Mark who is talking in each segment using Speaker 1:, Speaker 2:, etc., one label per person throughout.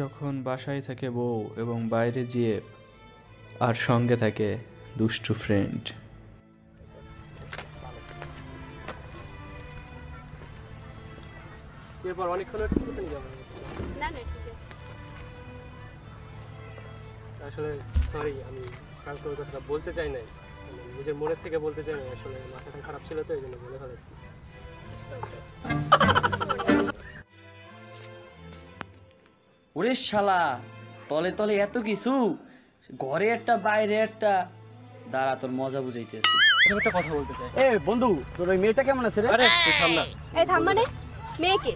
Speaker 1: যখন বাসায় থাকে বউ এবং বাইরে যেয়ে আর সঙ্গে থাকে দুষ্টু ফ্রেন্ড।
Speaker 2: এরপর অনেকক্ষণ ওয়েট করতেছেন কি আপনি?
Speaker 3: না না ঠিক আছে।
Speaker 2: আসলে সরি, আমি কাল করে কথাটা বলতে চাই নাই, নিজের মনের থেকে বলতে চাই না, আসলে মাথাটা খারাপ ছিল তো এই জন্য বলে ফেলেছি।
Speaker 4: ওরে শালা, তলে তলে এত কিছু, ঘরে একটা বাইরে একটা। দাঁড়া, তোর মজা বুঝাইতেছি।
Speaker 2: আমি একটা কথা বলতে চাই।
Speaker 4: এ বন্ধু, তোর ওই মেয়েটা কেমন আছে রে?
Speaker 2: আরে তুই থাম না।
Speaker 3: এই থাম মানে মেয়েকে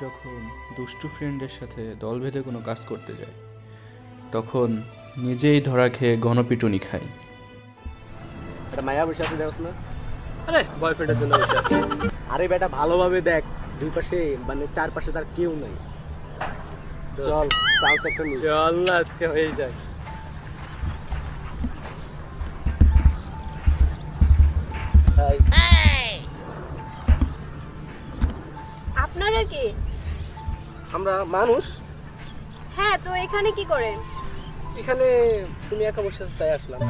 Speaker 1: যখন দুষ্টু ফ্রেন্ডের সাথে দল বেঁধে কোনো কাজ করতে যায় তখন নিজেই ধরা খেয়ে গণপিটুনি খায়।
Speaker 4: এটা মায়া বসে আছে, দেখছ না?
Speaker 2: আরে বয়ফ্রেন্ডের জন্য বসে আছি।
Speaker 4: আরে বেটা, ভালোভাবে দেখ, দুই পাশে মানে চারপাশে তার কেউ নাই। চল চান্স একটা নি।
Speaker 2: চল না, আজকে হয়ে যায়।
Speaker 3: আপনারা কে?
Speaker 4: আমরা মানুষ।
Speaker 3: হ্যাঁ, তো এখানে কি করেন?
Speaker 4: এখানে তুমি একা বসে আছো তাই আসলাম।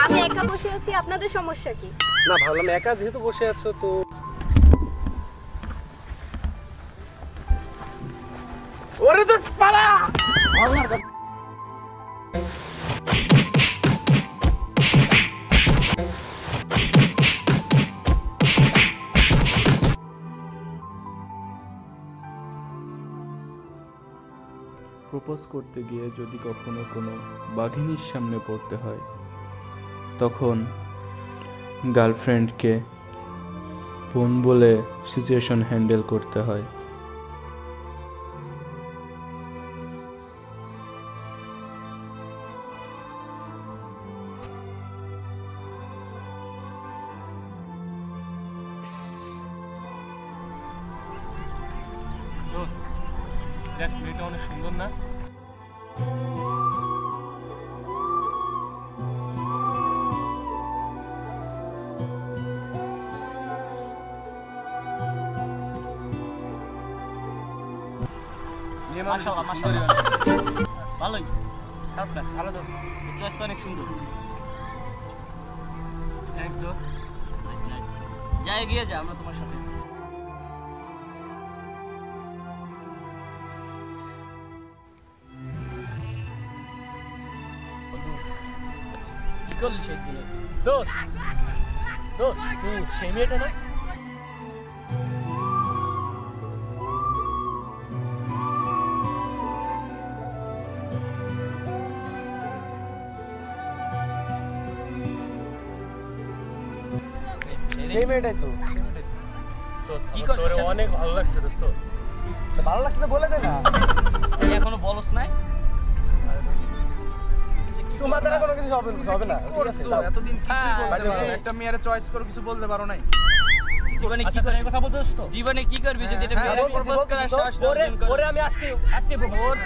Speaker 3: আমি একা বসে আছি, আপনাদের সমস্যা কি?
Speaker 4: না, ভাবলাম একা যেহেতু বসে আছো তো। ওরে তো পালা।
Speaker 1: প্রপোজ করতে গিয়ে যদি কখনো কোনো বাঘিনীর সামনে পড়তে হয় তখন গার্লফ্রেন্ডকে বোন বলে সিচুয়েশন হ্যান্ডেল করতে হয়।
Speaker 2: দোস্ত, দেখ মেয়েটা অনেক সুন্দর না?
Speaker 4: মাশাআল্লাহ, মাশাআল্লাহ, ভালোই, খারাপ না, ভালো দোস্ত, চয়েস তো অনেক সুন্দর।
Speaker 2: থ্যাঙ্কস দোস্ত।
Speaker 4: নাইস নাইস, যা এগিয়ে যা, আমরা তোমার সাথে। কি করলি সেদিনে?
Speaker 2: দোস্ত, দোস্ত তুই সেই মেয়েটা না?
Speaker 4: সেই মেয়েটাই তো।
Speaker 2: দোস্ত
Speaker 4: কি
Speaker 2: কি
Speaker 4: করছিস
Speaker 2: করছিস?
Speaker 4: এখন?
Speaker 2: অনেক ভালো লাগছে দোস্ত।
Speaker 4: ভালো লাগছে না বলে দে না। তুই এখনো বলস নাই? তোমার দ্বারা কোনো কিছু হবে না, ঠিক আছে? যাও।
Speaker 5: এতদিন কিছুই বলতে
Speaker 4: আরে,
Speaker 5: পারো না। একটা মেয়ের চয়েস করে কিছু বলতে পারো নাই।
Speaker 4: জীবনে কি
Speaker 2: আচ্ছা,
Speaker 4: করবি?
Speaker 2: এই কথা বলতেছ তো?
Speaker 4: জীবনে কি করবি যদি এটা
Speaker 5: হ্যাঁ,
Speaker 4: মেয়েরে
Speaker 5: বলতেছি,
Speaker 4: প্রপোজ করার
Speaker 5: বলতেছি তো।
Speaker 4: সাহস অর্জন করে?
Speaker 2: ওরে আমি আজকে প্রপোজ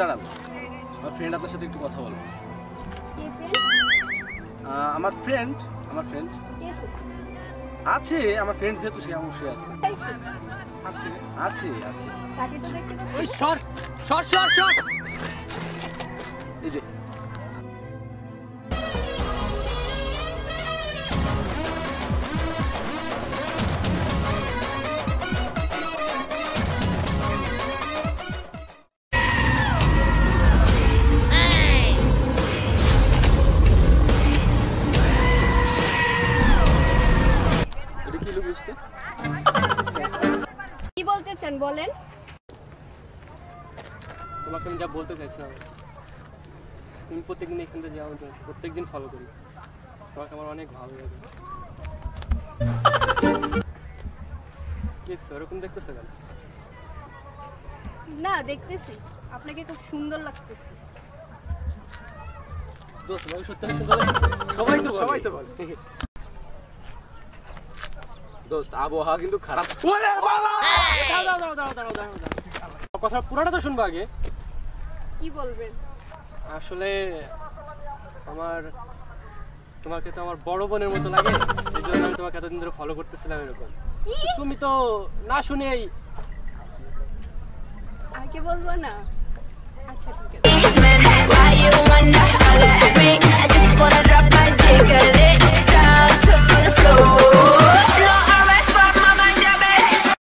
Speaker 4: দাঁড়ান, আমার ফ্রেন্ড আপনার সাথে একটু কথা বলবো।
Speaker 3: কে ফ্রেন্ড?
Speaker 4: আমার ফ্রেন্ড
Speaker 3: কে সে?
Speaker 4: আছে, আমার ফ্রেন্ড যেহেতু সে অবশ্যই আছে।
Speaker 3: তাই সে?
Speaker 4: আছে আছে আছে
Speaker 3: তাকে তো দেখতে পাচ্ছি।
Speaker 2: ওই শর্ট শর্ট শর্ট শর্ট
Speaker 4: এই যে
Speaker 2: তো।
Speaker 3: কি বলতে চান বলেন?
Speaker 2: তোমাকে আমি যা বলতে চাইছিলাম, তুমি প্রত্যেকদিন এখান থেকে যাও, প্রত্যেকদিন ফলো করি, তোমাকে আমার অনেক ভালো লাগে। এরকম দেখতেছে কেন?
Speaker 3: না, দেখতেছি আপনাকে খুব সুন্দর লাগতেছে।
Speaker 2: দোস্ত, তোমাকে সত্যি অনেক সুন্দর লাগছে। সবাই তো
Speaker 5: সবাই তো বলে। দোস্ত আবহাওয়া কিন্তু খারাপ।
Speaker 2: কথা পুরোটা তো শুনবো আগে।
Speaker 3: কি বলবেন?
Speaker 2: আসলে তোমাকে তো আমার বড় বোনের মতো লাগে, এই জন্য আমি তোমাকে এতদিন ধরে ফলো করতেছিলাম এরকম।
Speaker 3: কি?
Speaker 2: তুমি তো না শুনেই।
Speaker 3: আগে বলবো না? আচ্ছা ঠিক আছে।